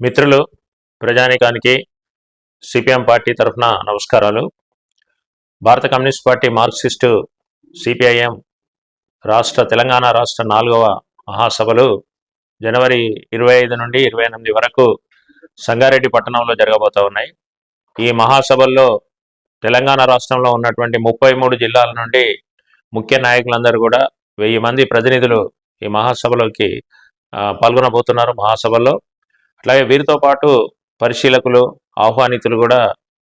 మిత్రులు ప్రజానీకానికి CPM party తరఫున నమస్కారాలు. భారత communist party Marxist CPIM Telangana రాష్ట్ర 4వ మహాసభలు జనవరి 25 నుండి 28 వరకు సంగారెడ్డి పట్టణంలో జరగబోతూ ఉన్నాయి. ఈ మహాసభల్లో తెలంగాణ రాష్ట్రంలో ఉన్నటువంటి 33 జిల్లాల నుండి ముఖ్య నాయకులందరూ కూడా 1000 మంది ప్రతినిధులు ఈ మహాసభలోకి పాల్గొనబోతున్నారు. మహాసభల్లో అట్లాగే వీరితో పాటు పరిశీలకులు, ఆహ్వానితులు కూడా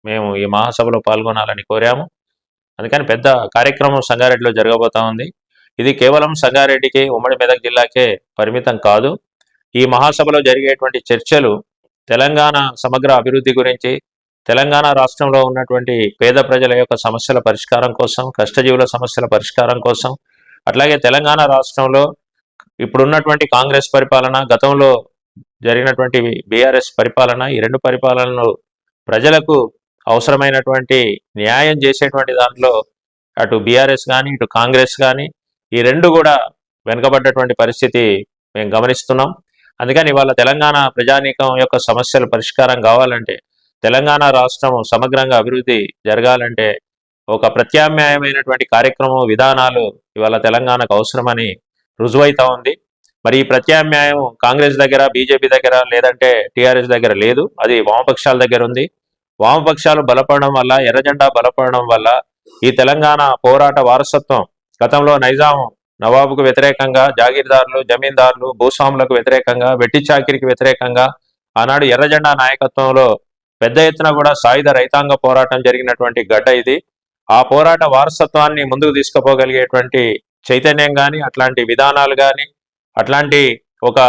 మేము ఈ మహాసభలో పాల్గొనాలని కోరాము. అందుకని పెద్ద కార్యక్రమం సంగారెడ్డిలో జరగబోతా ఉంది. ఇది కేవలం సంగారెడ్డికి, ఉమ్మడి మెదక్ జిల్లాకే పరిమితం కాదు. ఈ మహాసభలో జరిగేటువంటి చర్చలు తెలంగాణ సమగ్ర అభివృద్ధి గురించి, తెలంగాణ రాష్ట్రంలో ఉన్నటువంటి పేద ప్రజల యొక్క సమస్యల పరిష్కారం కోసం, కష్టజీవుల సమస్యల పరిష్కారం కోసం, అట్లాగే తెలంగాణ రాష్ట్రంలో ఇప్పుడున్నటువంటి కాంగ్రెస్ పరిపాలన, గతంలో జరిగినటువంటి బీఆర్ఎస్ పరిపాలన, ఈ రెండు పరిపాలనలు ప్రజలకు అవసరమైనటువంటి న్యాయం చేసేటువంటి దాంట్లో అటు బీఆర్ఎస్ కానీ ఇటు కాంగ్రెస్ కానీ ఈ రెండు కూడా వెనుకబడ్డటువంటి పరిస్థితి మేము గమనిస్తున్నాం. అందుకని ఇవాళ తెలంగాణ ప్రజానీకం యొక్క సమస్యల పరిష్కారం కావాలంటే, తెలంగాణ రాష్ట్రం సమగ్రంగా అభివృద్ధి జరగాలంటే ఒక ప్రత్యామ్నాయమైనటువంటి కార్యక్రమం, విధానాలు ఇవాళ తెలంగాణకు అవసరమని రుజువైతా ఉంది. మరి ఈ ప్రత్యామ్నాయం కాంగ్రెస్ దగ్గర, బీజేపీ దగ్గర, లేదంటే టీఆర్ఎస్ దగ్గర లేదు. అది వామపక్షాల దగ్గర ఉంది. వామపక్షాలు బలపడడం వల్ల, ఎర్రజెండా బలపడడం వల్ల ఈ తెలంగాణ పోరాట వారసత్వం గతంలో నైజాం నవాబుకు వ్యతిరేకంగా, జాగీర్దారులు, జమీందారులు, భూస్వాములకు వ్యతిరేకంగా, వెట్టి చాకిరికి వ్యతిరేకంగా ఆనాడు ఎర్రజెండా నాయకత్వంలో పెద్ద ఎత్తున కూడా సాయుధ రైతాంగ పోరాటం జరిగినటువంటి గడ్డ ఇది. ఆ పోరాట వారసత్వాన్ని ముందుకు తీసుకుపోగలిగేటువంటి చైతన్యం కానీ, అట్లాంటి విధానాలు కానీ, అట్లాంటి ఒక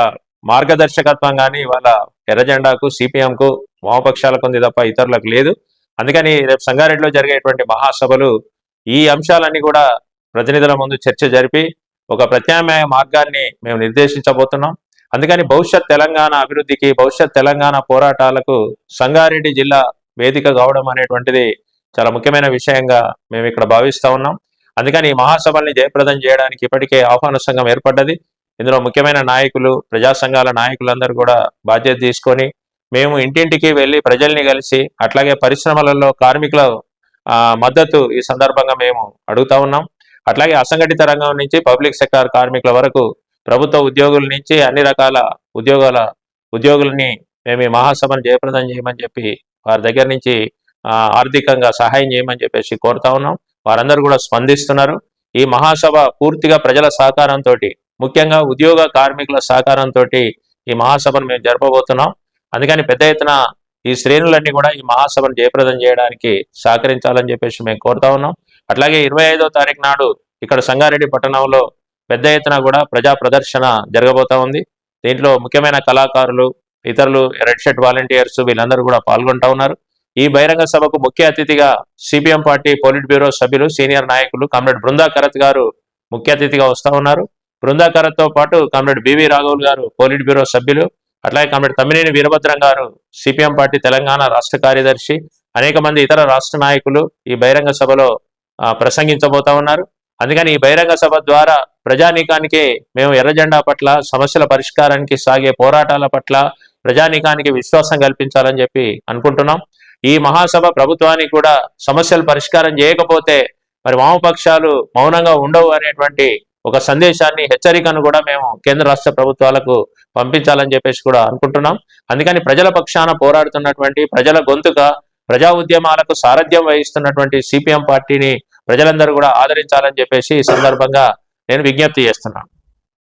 మార్గదర్శకత్వం కానీ ఇవాళ ఎర్రజెండాకు, సిపిఎంకు, వామపక్షాలకు ఉంది తప్ప ఇతరులకు లేదు. అందుకని రేపు సంగారెడ్డిలో జరిగేటువంటి మహాసభలు ఈ అంశాలన్నీ కూడా ప్రతినిధుల ముందు చర్చ జరిపి ఒక ప్రత్యామ్నాయ మార్గాన్ని మేము నిర్దేశించబోతున్నాం. అందుకని భవిష్యత్ తెలంగాణ అభివృద్ధికి, భవిష్యత్ తెలంగాణ పోరాటాలకు సంగారెడ్డి జిల్లా వేదిక కావడం అనేటువంటిది చాలా ముఖ్యమైన విషయంగా మేము ఇక్కడ భావిస్తూ ఉన్నాం. అందుకని ఈ మహాసభల్ని జయప్రదం చేయడానికి ఇప్పటికే ఆహ్వాన సంఘం ఏర్పడ్డది. ఇందులో ముఖ్యమైన నాయకులు, ప్రజా సంఘాల నాయకులందరూ కూడా బాధ్యత తీసుకొని మేము ఇంటింటికి వెళ్ళి ప్రజల్ని కలిసి, అట్లాగే పరిశ్రమలలో కార్మికుల మద్దతు ఈ సందర్భంగా మేము అడుగుతా ఉన్నాం. అట్లాగే అసంఘటిత రంగం నుంచి పబ్లిక్ సెక్టార్ కార్మికుల వరకు, ప్రభుత్వ ఉద్యోగుల నుంచి అన్ని రకాల ఉద్యోగులని మేము ఈ మహాసభను జయప్రదం చేయమని చెప్పి వారి దగ్గర నుంచి ఆర్థికంగా సహాయం చేయమని చెప్పేసి కోరుతా ఉన్నాం. వారందరూ కూడా స్పందిస్తున్నారు. ఈ మహాసభ పూర్తిగా ప్రజల సహకారంతో, ముఖ్యంగా ఉద్యోగ కార్మికుల సహకారంతో ఈ మహాసభను మేము జరపబోతున్నాం. అందుకని పెద్ద ఎత్తున ఈ శ్రేణులన్నీ కూడా ఈ మహాసభను జయప్రదం చేయడానికి సహకరించాలని చెప్పేసి మేము కోరుతా ఉన్నాం. అట్లాగే 25వ తారీఖు నాడు ఇక్కడ సంగారెడ్డి పట్టణంలో పెద్ద ఎత్తున కూడా ప్రజా ప్రదర్శన జరగబోతా ఉంది. దీంట్లో ముఖ్యమైన కళాకారులు, ఇతరులు, రెడ్ షర్ట్ వాలంటీర్స్ వీళ్ళందరూ కూడా పాల్గొంటా ఉన్నారు. ఈ బహిరంగ సభకు ముఖ్య అతిథిగా సిపిఎం పార్టీ పోలిట్ బ్యూరో సభ్యులు, సీనియర్ నాయకులు కామ్రేడ్ బృందా కరత్ గారు ముఖ్య అతిథిగా వస్తూ ఉన్నారు. బృందా కరత్తో పాటు కామ్రేడ్ బివి రాఘవులు గారు పోలిట్ బ్యూరో సభ్యులు, అట్లాగే కామ్రేడ్ తమ్మినేని వీరభద్రం గారు సిపిఎం పార్టీ తెలంగాణ రాష్ట్ర కార్యదర్శి, అనేక మంది ఇతర రాష్ట్ర నాయకులు ఈ బహిరంగ సభలో ప్రసంగించబోతా ఉన్నారు. అందుకని ఈ బహిరంగ సభ ద్వారా ప్రజానీకానికి మేము ఎర్రజెండా పట్ల, సమస్యల పరిష్కారానికి సాగే పోరాటాల పట్ల ప్రజానీకానికి విశ్వాసం కల్పించాలని చెప్పి అనుకుంటున్నాం. ఈ మహాసభ ప్రభుత్వానికి కూడా సమస్యలు పరిష్కారం చేయకపోతే మరి వామపక్షాలు మౌనంగా ఉండవు అనేటువంటి ఒక సందేశాన్ని, హెచ్చరికను కూడా మేము కేంద్ర రాష్ట్ర ప్రభుత్వాలకు పంపించాలని చెప్పేసి కూడా అనుకుంటున్నాం. అందుకని ప్రజల పక్షాన పోరాడుతున్నటువంటి, ప్రజల గొంతుగా, ప్రజా ఉద్యమాలకు సారథ్యం వహిస్తున్నటువంటి సిపిఎం పార్టీని ప్రజలందరూ కూడా ఆదరించాలని చెప్పేసి ఈ సందర్భంగా నేను విజ్ఞప్తి చేస్తున్నాను.